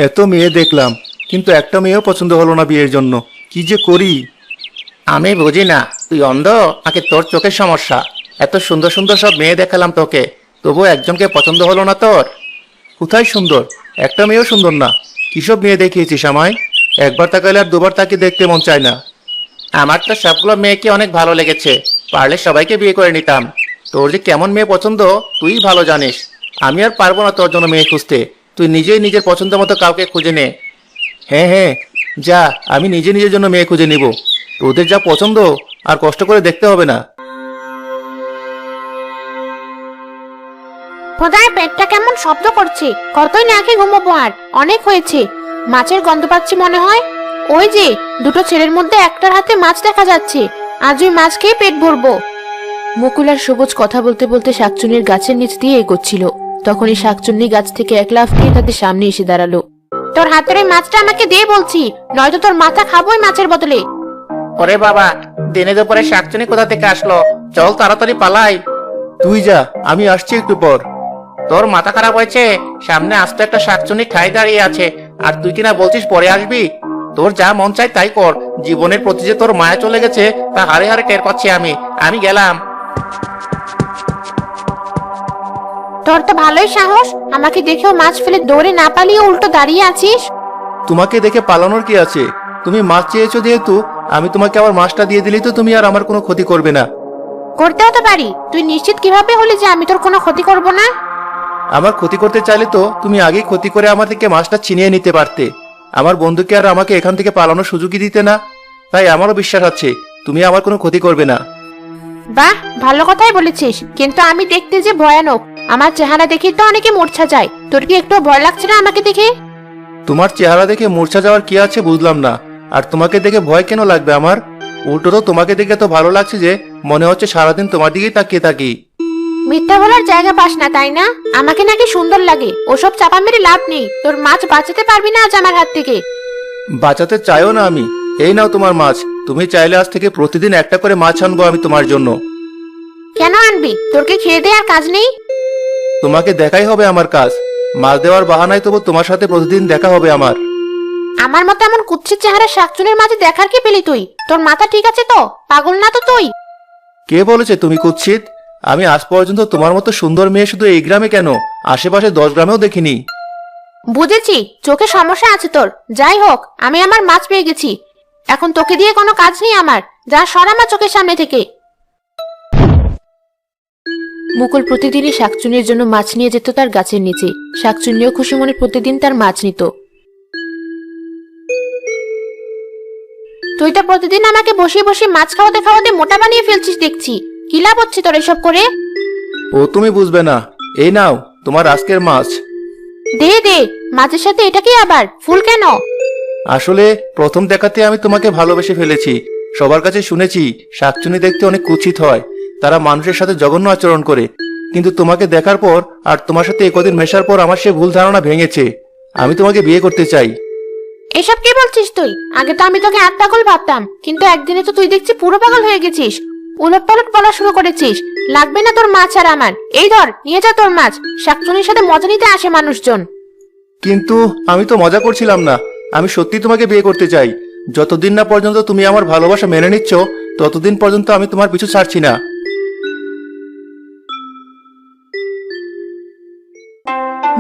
এত মেয়ে দেখলাম, কিন্তু একটা মেয়েও পছন্দ হলো না বিয়ের জন্য। কি যে করি। আমি বুঝি না তুই অন্ধ নাকি তোর চোখের সমস্যা। এত সুন্দর সুন্দর সব মেয়ে দেখালাম তোকে, তবু একজনকে পছন্দ হলো না তোর। কোথায় সুন্দর? একটা মেয়েও সুন্দর না। কিসব মেয়ে দেখিয়েছিস আমায়? একবার তাকালে আর দুবার তাকে দেখতে মন চায় না। আমার তো সবগুলো মেয়েকে অনেক ভালো লেগেছে, পারলে সবাইকে বিয়ে করে নিতাম। তোর যে কেমন মেয়ে পছন্দ তুই ভালো জানিস। আমি আর পারবো না তোর জন্য মেয়ে খুঁজতে। তুই নিজেই নিজের পছন্দ মতো কাউকে খুঁজে নে। হ্যাঁ হ্যাঁ, যা, আমি নিজে নিজের জন্য মেয়ে খুঁজে নিব। তোদের যা পছন্দ আর কষ্ট করে দেখতে হবে না। খোদার পেটটা কেমন শব্দ করছে, কতই না খেয়ে ঘুমোবো, আর অনেক হয়েছে। মাছের গন্ধ পাচ্ছি মনে হয়। ওই যে দুটো ছেলের মধ্যে একটার হাতে মাছ দেখা যাচ্ছে, আজ ওই মাছ খেয়ে পেট ভরবো। মুকুল আর সবুজ কথা বলতে বলতে শাকচুন্নির গাছের নিচ দিয়ে এগোচ্ছিল। তখনই শাকচুন্নি গাছ থেকে এক লাফ দিয়ে তাদের সামনে এসে দাঁড়ালো। তোর হাতের ওই মাছটা আমাকে দিয়ে বলছি, নয়তো তোর মাথা খাবো ওই মাছের বদলে। ওরে বাবা, দিনে দুপুরে শাকচুনি কোথা থেকে আসলো? চল তাড়াতাড়ি পালাই। তুই যা, আমি আসছি একটু পর। তোর মাথা খারাপ হয়েছে? সামনে আস্ত একটা শাকচুনি ঠাই দাঁড়িয়ে আছে, আর তুই কিনা বলছিস পরে আসবি। তোর যা মন চাই তাই কর। জীবনের প্রতি যে তোর মায়া চলে গেছে তা হারে হারে টের পাচ্ছি আমি গেলাম। তোর তো ভালোই সাহস, আমাকে দেখেও মাছ ফেলে দৌড়ে না পালিয়ে উল্টো দাঁড়িয়ে আছিস। তোমাকে দেখে পালানোর কি আছে? তুমি মাছ চেয়েছো যেহেতু আমি তোমাকে আবার মাছটা দিয়ে দিলেই তো তুমি আর আমার কোনো ক্ষতি করবে না। করতেও তো পারি। তুই নিশ্চিত কিভাবে হলি যে আমি তোর কোনো ক্ষতি করব না? আমার ক্ষতি করতে চাইলে তো তুমি আগেই ক্ষতি করে আমার থেকে মাছটা ছিনিয়ে নিতে পারতে। আমার বন্ধুকে আর আমাকে এখান থেকে পালানোর সুযোগই দিতে না। তাই আমারও বিশ্বাস আছে তুমি আমার কোনো ক্ষতি করবে না। বাহ, ভালো কথাই বলেছিস, কিন্তু আমি দেখতে যে ভয়ানক। আমার চেহারা দেখে তো অনেকে মূর্ছা যায়। তোর কি একটু ভয় লাগছে না আমাকে দেখে? তোমার চেহারা দেখে মূর্ছা যাওয়ার কি আছে বুঝলাম না। আর তোমাকে দেখে ভয় কেন লাগবে আমার? উল্টো তো তোমাকে দেখে তো ভালো লাগছে যে মনে হচ্ছে সারাদিন তোমার দিকেই তাকিয়ে থাকি। মিথ্যা বলার জায়গা পাস না তাই না? আমাকে নাকি সুন্দর লাগে, ওসব চাপা মেরে লাভ নেই। তোর মাছ বাঁচাতে পারবি না আজ আমার হাত থেকে। বাঁচাতে চাইও না আমি। এই নাও তোমার মাছ। তুমি চাইলে আজ থেকে প্রতিদিন একটা করে মাছ আনবো আমি তোমার জন্য। কেন আনবি? তোর কি খেয়ে দেওয়ার কাজ নেই? তোমাকে দেখাই হবে আমার কাজ। মাছ দেওয়ার বাহানায় তবু তোমার সাথে প্রতিদিন দেখা হবে আমার। আমার মতো এমন কুৎসিত চেহারা শাকচুনির মাঝে দেখার কি পেলি তুই? তোর মাথা ঠিক আছে তো? পাগল না তো তুই? কে বলেছে তুমি কুৎসিত? আমি আজ পর্যন্ত তোমার মতো সুন্দর মেয়ে শুধু এই গ্রামে কেন, আশেপাশে 10 গ্রামেও দেখিনি। বুঝেছি, চোখে সমস্যা আছে তোর। যাই হোক, আমি আমার মাছ পেয়ে গেছি। এখন তোকে দিয়ে কোনো কাজ নেই আমার। যা, সর আমার চোখের সামনে থেকে। মুকুল প্রতিদিনই শাকচুনির জন্য মাছ নিয়ে যেত তার গাছের নিচে। শাকচুনিও খুশি মনে প্রতিদিন তার মাছ নিত। তুই তো প্রতিদিন আমাকে বসিয়ে বসিয়ে মাছ খাওয়াতে খাওয়াতে মোটা বানিয়ে ফেলছিস দেখছি। কি লাভ হচ্ছে তোর এসব করে? ও তুমি বুঝবে না। এই নাও তোমার আজকের মাছ। দে দে, মাছের সাথে এটা কি আবার ফুল কেন? আসলে প্রথম দেখাতে আমি তোমাকে ভালোবেসে ফেলেছি। সবার কাছে শুনেছি শাকচুনি দেখতে অনেক কুৎসিত হয়, তারা মানুষের সাথে জঘন্য আচরণ করে। কিন্তু তোমাকে দেখার পর আর তোমার সাথে একদিন মেশার পর আমার সে ভুল ধারণা ভেঙেছে। আমি তোমাকে বিয়ে করতে চাই। এসব কি বলছিস তুই? আগে তো আমি তোকে পাগল ভাবতাম, কিন্তু একদিনে তো তুই দেখছি পুরো পাগল হয়ে গেছিস। উলটপালট বলা শুরু করেছিস। লাগবে না তোর মাছ আর আমার। এই ধর, নিয়ে যা তোর মাছ। শাকচুনির সাথে মজা নিতে আসে মানুষজন। কিন্তু আমি তো মজা করছিলাম না। আমি সত্যি তোমাকে বিয়ে করতে চাই। যতদিন না পর্যন্ত তুমি আমার ভালোবাসা মেনে নিচ্ছ ততদিন পর্যন্ত আমি তোমার পিছু ছাড়ছি না।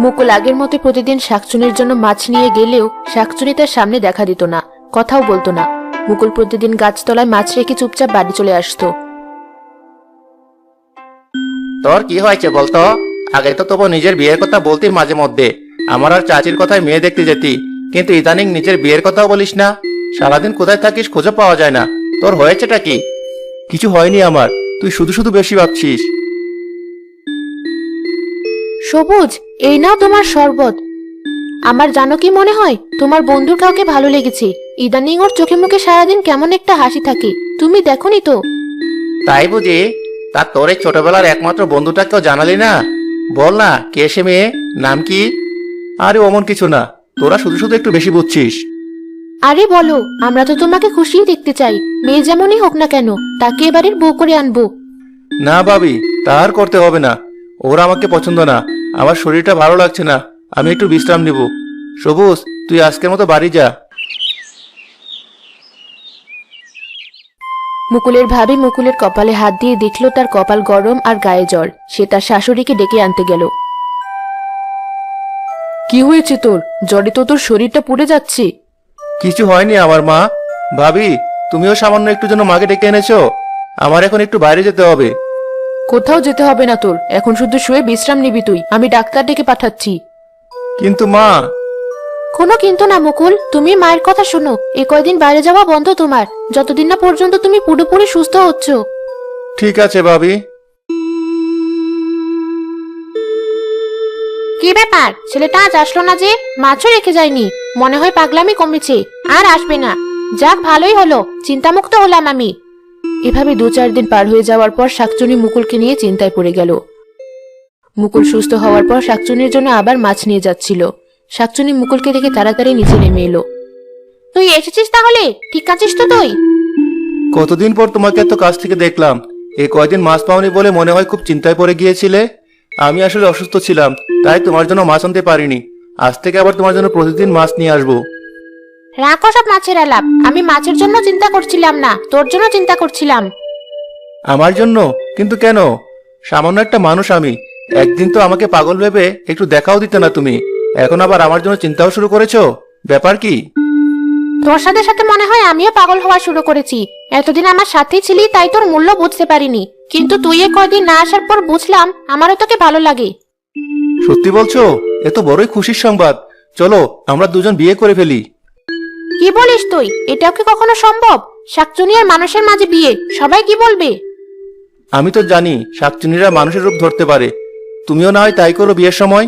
মুকুল আগের মতো প্রতিদিন শাকচুনির জন্য মাছ নিয়ে গেলেও শাকচুনি তার সামনে দেখা দিত না, কথাও বলতো না। মুকুল প্রতিদিন গাছতলায় মাছ রেখে চুপচাপ বাড়ি চলে আসতো। তোর কি হয়েছে বলতো? আগে তো তবু নিজের বিয়ের কথা বলতি মাঝে মধ্যে, আমার আর চাচির কথায় মেয়ে দেখতে যেতি। কিন্তু ইদানিং নিজের বিয়ের কথাও বলিস না। সারাদিন কোথায় থাকিস খুঁজে পাওয়া যায় না। তোর হয়েছেটা কি? কিছু হয়নি আমার, তুই শুধু শুধু বেশি ভাবছিস। সবুজ, এই নাও তোমার শরবত। আমার জানো কি মনে হয়, তোমার বন্ধুর কাউকে ভালো লেগেছে। ইদানিং ওর চোখে মুখে সারাদিন কেমন একটা হাসি থাকে, তুমি দেখোনি তো? তাই বুঝি? তা তোর এই ছোটবেলার একমাত্র বন্ধুটাকেও জানালি না? বল না, কে সে মেয়ে, নাম কি? আরে অমন কিছু না, তোরা শুধু শুধু একটু বেশি বুঝছিস। আরে বলো, আমরা তো তোমাকে খুশি দেখতে চাই। মেয়ে যেমনই হোক না কেন, তাকে এবারের বউ করে আনবো। না ভাবি, তা আর করতে হবে না। ওরা আমাকে পছন্দ না। আমার শরীরটা ভালো লাগছে না, আমি একটু বিশ্রাম নিব। সবুজ, তুই আজকের মতো বাড়ি যা। মুকুলের ভাবি মুকুলের কপালে হাত দিয়ে দেখলো তার কপাল গরম আর গায়ে জ্বর। সে তার শাশুড়িকে ডেকে আনতে গেল। কি হয়েছে তোর? জ্বরে তো তোর শরীরটা পুড়ে যাচ্ছে। কিছু হয়নি আমার মা। ভাবি, তুমিও সামান্য একটু জন্য মাকে ডেকে এনেছো? আমার এখন একটু বাইরে যেতে হবে। কোথাও যেতে হবে না তোর, এখন শুধু শুয়ে বিশ্রাম নিবি তুই। আমি ডাক্তার ডেকে পাঠাচ্ছি। কিন্তু মা। কোনো কিন্তু না মুকুল, তুমি মায়ের কথা শোনো। এ কয়দিন বাইরে যাওয়া বন্ধ তোমার, যতদিন না পর্যন্ত তুমি পুরোপুরি সুস্থ হচ্ছ। ঠিক আছে ভাবি। কি ব্যাপার, ছেলেটা আজ আসলো না যে? মাছও রেখে যায়নি, মনে হয় পাগলামি কমেছে, আর আসবে না। যাক, ভালোই হলো, চিন্তামুক্ত হলাম আমি। এভাবে 2-4 দিন পার হয়ে যাওয়ার পর শাকচুনি মুকুলকে নিয়ে চিন্তায় পড়ে গেল। মুকুল সুস্থ হওয়ার পর শাকচুনির জন্য আবার মাছ নিয়ে যাচ্ছিল। শাকচুনি মুকুলকে দেখে তাড়াতাড়ি নিচে নেমে এলো। তুই এসেছিস তাহলে? ঠিক আছিস তো তুই? কতদিন পর তোমাকে এত কাছ থেকে দেখলাম। এই কয়দিন মাছ পাওনি বলে মনে হয় খুব চিন্তায় পড়ে গিয়েছিলে। আমি আসলে অসুস্থ ছিলাম, তাই তোমার জন্য মাছ আনতে পারিনি। আজ থেকে আবার তোমার জন্য প্রতিদিন মাছ নিয়ে আসবো। রাখো সব মাছের আলাপ। আমি মাছের জন্য চিন্তা করছিলাম না, তোর জন্য চিন্তা করছিলাম। আমার জন্য? কিন্তু কেন? সামান্য একটা মানুষ আমি। একদিন তো আমাকে পাগল ভেবে একটু দেখাও দিতে না তুমি, এখন আবার আমার জন্য চিন্তাও শুরু করেছো? ব্যাপার কি? তোর সাথে সাথে মনে হয় আমিও পাগল হওয়া শুরু করেছি। এতদিন আমার সাথেই ছিলি, তাই তোর মূল্য বুঝতে পারিনি, কিন্তু তুই এ কয়দিন না আসার পর বুঝলাম আমারও তোকে ভালো লাগে। সত্যি বলছো? এ তো বড়ই খুশির সংবাদ। চলো আমরা দুজন বিয়ে করে ফেলি। কি বলিস তুই? এটাও কি কখনো সম্ভব? শাকচুনি আর মানুষের মাঝে বিয়ে, সবাই কি বলবে? আমি তো জানি শাকচুন্নিরা মানুষের রূপ ধরতে পারে। তুমিও না হয় তাই করো বিয়ের সময়।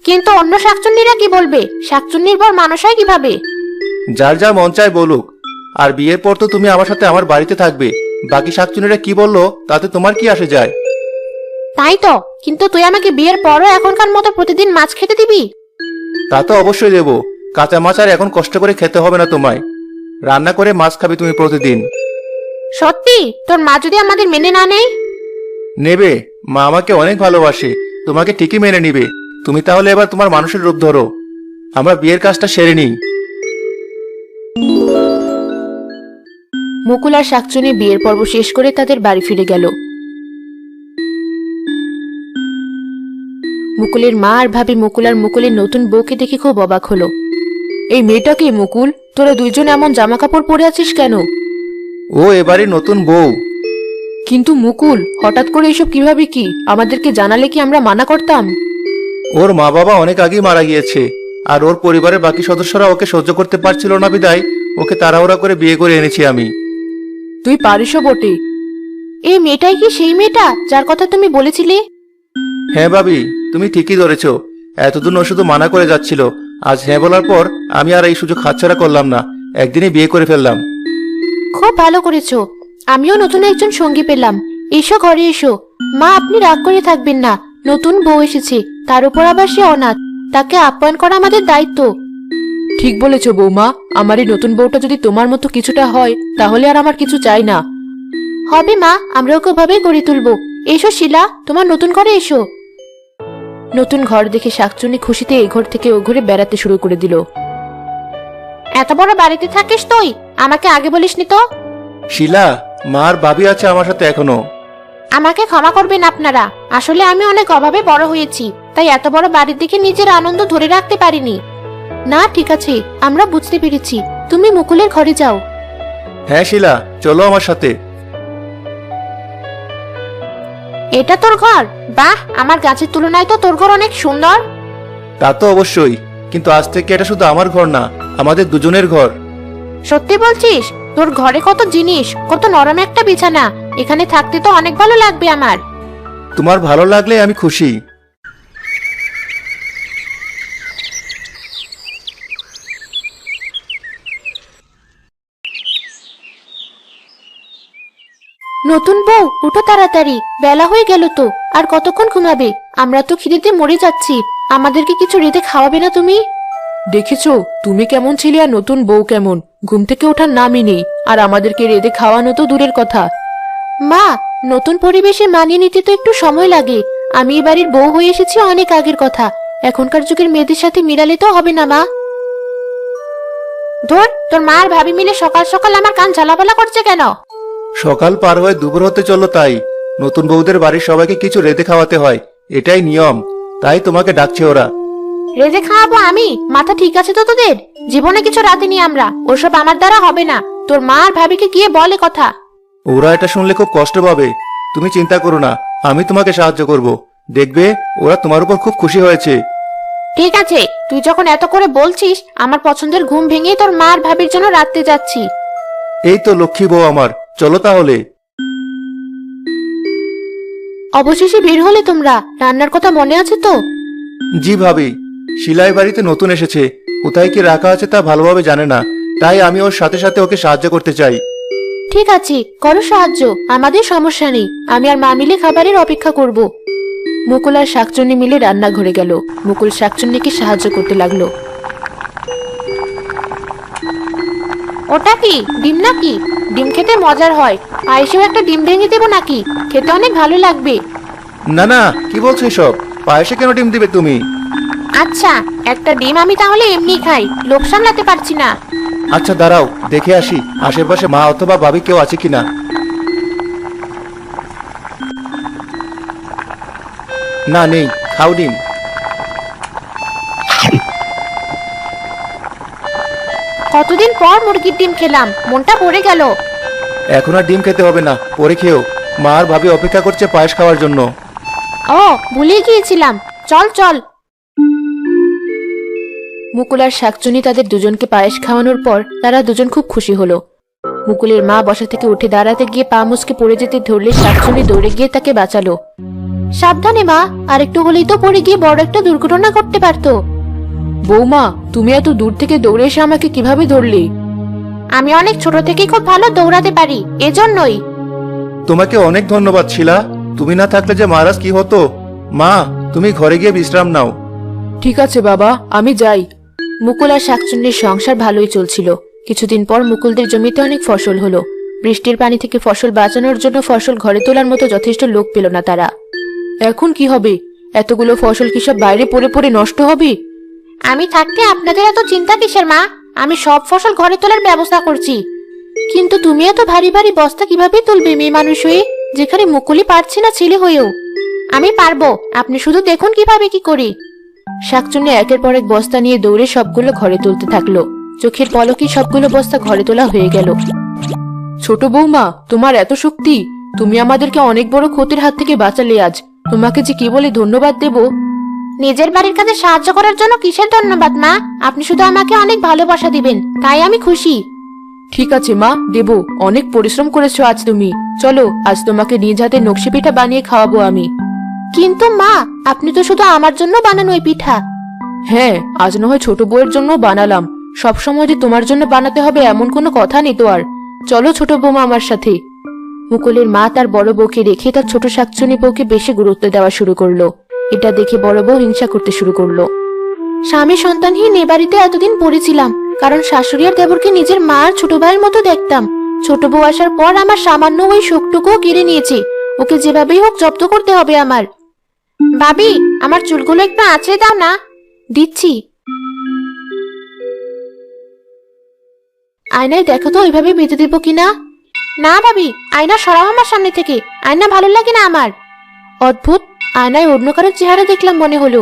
কিন্তু অন্য শাকচুন্নিরা কি বলবে? শাকচুন্নির পর মানুষ হয় কিভাবে? যার যা মন চায় বলুক। আর বিয়ের পর তো তুমি আমার সাথে আমার বাড়িতে থাকবে। বাকি শাকচুন্নিরা কি বললো তাতে তোমার কি আসে যায়? তাই তো, কিন্তু তুই আমাকে বিয়ের পরও এখনকার মতো প্রতিদিন মাছ খেতে দিবি? তা তো অবশ্যই দেবো। কাঁচা মাছ আর এখন কষ্ট করে খেতে হবে না তোমায়। রান্না করে মাছ খাবে তুমি প্রতিদিন। সত্যি? তোর মা যদি আমাদের মেনে না নেয়? নেবে। মা আমাকে অনেক ভালোবাসে, তোমাকে ঠিকই মেনে নিবে। তুমি তাহলে এবার তোমার মানুষের রূপ ধরো। আমরা বিয়ের কাজটা সেরে নিই। মুকুল আর শাকচুনি বিয়ের পর্ব শেষ করে তাদের বাড়ি ফিরে গেল। মুকুলের মা আর ভাবি মুকুল আর মুকুলের নতুন বউকে দেখে খুব অবাক হলো। এই মেয়েটা কি মুকুল? তোরা দুইজন এমন জামা কাপড় পরে আছিস কেন? ও এবারে নতুন বউ। কিন্তু মুকুল, হঠাৎ করে এসব কিভাবে? কি আমাদেরকে জানালে কি আমরা মানা করতাম? ওর মা বাবা অনেক আগেই মারা গিয়েছে, আর ওর পরিবারের বাকি সদস্যরা ওকে সহ্য করতে পারছিল না বিদায় ওকে তাড়াহুড়া করে বিয়ে করে এনেছি আমি। তুই পারিসও বটে। এই মেয়েটাই কি সেই মেয়েটা যার কথা তুমি বলেছিলে? হ্যাঁ ভাবি, তুমি ঠিকই ধরেছ। এতদিন ও শুধু মানা করে যাচ্ছিল, আজ হ্যাঁ বলার পর আমি আর এই সুযোগ হাতছাড়া করলাম না, একদিনে বিয়ে করে ফেললাম। খুব ভালো করেছো। আমিও নতুন একজন সঙ্গী পেলাম। এসো, ঘরে এসো। মা, আপনি রাগ করে থাকবেন না, নতুন বউ এসেছে, তার উপর আবার সে অনাথ, তাকে আপ্যায়ন করা আমাদের দায়িত্ব। ঠিক বলেছো বৌমা, আমার এই নতুন বউটা যদি তোমার মতো কিছুটা হয় তাহলে আর আমার কিছু চাই না। হবে মা, আমরা ওকে ভাবেই গড়ে তুলবো। এসো শিলা, তোমার নতুন ঘরে এসো। নতুন ঘর দেখে শাকচুনি খুশিতে এ ঘর থেকে ও ঘরে বেড়াতে শুরু করে দিল। এত বড় বাড়িতে থাকিস তুই? আমাকে আগে বলিসনি তো। শিলা, মা আর ভাবি আছে আমার সাথে এখনো। আমাকে ক্ষমা করবেন আপনারা, আসলে আমি অনেক অভাবে বড় হয়েছি, তাই এত বড় বাড়ির দিকে নিজের আনন্দ ধরে রাখতে পারিনি। না ঠিক আছে, আমরা বুঝতে পেরেছি। তুমি মুকুলের ঘরে যাও। হ্যাঁ শিলা, চলো আমার সাথে। এটা তোর ঘর? বাহ, আমার গাছের তুলনায় তো তোর ঘর অনেক সুন্দর। তা তো অবশ্যই, কিন্তু আজ থেকে এটা শুধু আমার ঘর না, আমাদের দুজনের ঘর। সত্যি বলছিস? তোর ঘরে কত জিনিস, কত নরম একটা বিছানা। এখানে থাকতে তো অনেক ভালো লাগবে আমার। তোমার ভালো লাগলে আমি খুশি। নতুন বউ, উঠো তাড়াতাড়ি, বেলা হয়ে গেল তো। আর কতক্ষণ ঘুমাবে? আমরা তো খিদেতে মরে যাচ্ছি। আমাদেরকে কিছু রেঁধে খাওয়াবে না তুমি? দেখেছো তুমি কেমন ছিলে আর নতুন বউ কেমন, ঘুম থেকে ওঠার নামই নেই, আর আমাদেরকে রেঁধে খাওয়ানো তো দূরের কথা। মা, নতুন পরিবেশে মানিয়ে নিতে তো একটু সময় লাগে। আমি এ বাড়ির বউ হয়ে এসেছি অনেক আগের কথা, এখনকার যুগের মেয়েদের সাথে মিলালে তো হবে না মা। ধর, তোর মা আর ভাবি মিলে সকাল সকাল আমার কান ঝালাপালা করছে কেন? সকাল পার হয়ে দুপুর হতে চললো, তাই নতুন বউদের বাড়ির সবাইকে কিছু রেঁধে খাওয়াতে হয়, এটাই নিয়ম, তাই তোমাকে ডাকছে ওরা। রেজে খাওয়াবো আমি? মাথা ঠিক আছে তো তোদের? জীবনে কিছু রাঁধিনি আমরা, ওসব আমার দ্বারা হবে না। তোর মা আর ভাবিকে গিয়ে বলে কথা। ওরা এটা শুনলে খুব কষ্ট পাবে, তুমি চিন্তা করো না, আমি তোমাকে সাহায্য করব। দেখবে ওরা তোমার উপর খুব খুশি হয়েছে। ঠিক আছে, তুই যখন এত করে বলছিস, আমার পছন্দের ঘুম ভেঙে তোর মা আর ভাবির জন্য রাঁধতে যাচ্ছি। এই তো লক্ষ্মী বউ আমার, চলো তাহলে। অবশেষে বের হলে তোমরা। রান্নার কথা মনে আছে তো? জি ভাবি, শিলাই বাড়িতে নতুন এসেছে, কোথায় কি রাখা আছে তা ভালোভাবে জানে না, তাই আমি ওর সাথে সাথে ওকে সাহায্য করতে চাই। ঠিক আছে, করো সাহায্য, আমাদের সমস্যা নেই। আমি আর মা মিলে খাবারের অপেক্ষা করব। মুকুল আর শাকচুন্নি মিলে রান্নাঘরে গেল। মুকুল শাকচুন্নিকে সাহায্য করতে লাগলো। ওটা কি ডিম নাকি? ডিম খেতে মজার হয়, পায়েসেও একটা ডিম ভেঙে দেবো নাকি? খেতে অনেক ভালো লাগবে। না না, কি বলছো এসব? পায়েসে কেন ডিম দিবে তুমি? আচ্ছা, একটা ডিম আমি তাহলে এমনি খাই, লোক সামলাতে পারছি না। আচ্ছা দাঁড়াও, দেখে আসি আশেপাশে মা অথবা ভাবি কেউ আছে কিনা। না, নেই, খাও ডিম। কতদিন পর মুরগির ডিম খেলাম, মনটা ভরে গেল। এখন আর ডিম খেতে হবে না, পরে খেও। মা আর ভাবি অপেক্ষা করছে পায়েস খাওয়ার জন্য। ও, ভুলে গিয়েছিলাম। চল চল। মুকুল আর শাকচুনি তাদের দুজনকে পায়েস খাওয়ানোর পর তারা দুজন খুব খুশি হলো। মুকুলের মা বসা থেকে উঠে দাঁড়াতে গিয়ে পা মুচকে পড়ে যেতে ধরলে শাকচুনি দৌড়ে গিয়ে তাকে বাঁচালো। সাবধানে মা, আরেকটু হলেই তো পড়ে গিয়ে বড় একটা দুর্ঘটনা ঘটতে পারতো। বৌমা, তুমি এত দূর থেকে দৌড়ে এসে আমাকে কিভাবে ধরলে? আমি অনেক ছোট থেকেই খুব ভালো দৌড়াতে পারি, এজন্যই। তোমাকে অনেক ধন্যবাদ শিলা, তুমি না থাকলে যে মহারাজ কি হতো। মা, তুমি ঘরে গিয়ে বিশ্রাম নাও। ঠিক আছে বাবা, আমি যাই। মুকুল আর শাকচুন্নির সংসার ভালোই চলছিল। কিছুদিন পর মুকুলদের জমিতে অনেক ফসল হলো। বৃষ্টির পানি থেকে ফসল বাঁচানোর জন্য ফসল ঘরে তোলার মতো যথেষ্ট লোক পেল না তারা। এখন কি হবে? এতগুলো ফসল কি সব বাইরে পড়ে পড়ে নষ্ট হবে? আমি থাকতে আপনাদের এত চিন্তা কিসের মা? আমি সব ফসল ঘরে তোলার ব্যবস্থা করছি। কিন্তু তুমি এত ভারী ভারী বস্তা কিভাবে তুলবে মেয়ে মানুষ হয়ে, যেখানে মুকুলই পারছে না ছেলে হয়েও? আমি পারবো, আপনি শুধু দেখুন কিভাবে কি করি। শাকচুন্নি একের পর এক বস্তা নিয়ে দৌড়ে সবগুলো ঘরে তুলতে থাকলো। চোখের পলকে সবগুলো বস্তা ঘরে তোলা হয়ে গেল। ছোট বৌমা, তোমার এত শক্তি! তুমি আমাদেরকে অনেক বড় ক্ষতির হাত থেকে বাঁচালে আজ। তোমাকে যে কি বলে ধন্যবাদ দেব। নিজের বাড়ির কাজে সাহায্য করার জন্য কিসের ধন্যবাদ মা? আপনি শুধু আমাকে অনেক ভালোবাসা দিবেন, তাই আমি খুশি। ঠিক আছে মা, দেব। অনেক পরিশ্রম করেছো আজ তুমি। চলো, আজ তোমাকে নিজ হাতে নকশি পিঠা বানিয়ে খাওয়াবো আমি। কিন্তু মা, আপনি তো শুধু আমার জন্য বানানো ওই পিঠা। হ্যাঁ, আজ না হয় ছোট বউয়ের জন্য বানালাম, সবসময় যে তোমার জন্য বানাতে হবে এমন কোনো কথা নেই তো আর। চলো ছোট বৌমা আমার সাথে। মুকুলের মা তার বড় বউকে রেখে তার ছোট শাকচুনি বউকে বেশি গুরুত্ব দেওয়া শুরু করলো। এটা দেখে বড় বউ হিংসা করতে শুরু করলো। স্বামী সন্তানহীন এ বাড়িতে এতদিন পড়েছিলাম, কারণ শাশুড়ি আর দেবরকে নিজের মা আর ছোট ভাইয়ের মতো দেখতাম। ছোট বউ আসার পর আমার সামান্য ওই শোকটুকুও কেড়ে নিয়েছে। ওকে যেভাবেই হোক জব্দ করতে হবে আমার। ভাবি, আমার চুলগুলো একটু আঁচড়ে দাও না। দিচ্ছি। আয়নায় দেখো তো ওইভাবে বেঁধে দেবো কিনা। না ভাবি, আয়না সরাও আমার সামনে থেকে, আয়না ভালো লাগে না আমার। অদ্ভুত, আয়নায় অন্য কারোর চেহারা দেখলাম মনে হলো।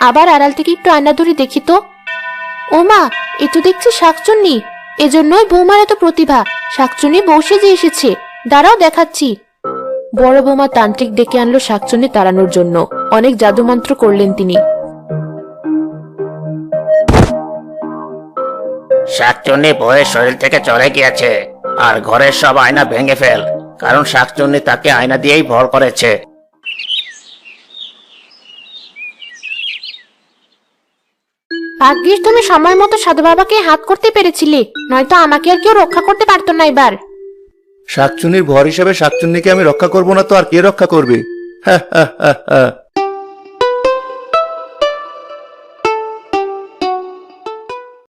আবার আড়াল থেকে একটু আয়না ধরে দেখি তো। ও মা, এ তো দেখছি শাকচুন্নি। এজন্যই বৌমার এত প্রতিভা। শাকচুন্নি বউ সেজে এসেছে, দাঁড়াও দেখাচ্ছি। বড় বৌমা তান্ত্রিক ডেকে আনলো শাকচুন্নি তাড়ানোর জন্য। অনেক জাদুমন্ত্র করলেন তিনি। শাকচুন্নি বউয়ের শরীর থেকে চলে গিয়েছে, আর ঘরের সব আয়না ভেঙে ফেল, কারণ শাকচুন্নি তাকে আয়না দিয়েই ভর করেছে। ভাগ্যিস তুমি সময় মতো সাধু বাবাকে হাত করতে পেরেছিলে, নয়তো আমাকে আর কেউ রক্ষা করতে পারতো না এবার। শাকচুনির ভর হিসেবে শাকচুন্নিকে আমি রক্ষা করবো না তো আর কে রক্ষা করবে? হ্যাঁ হ্যাঁ হ্যাঁ হ্যাঁ।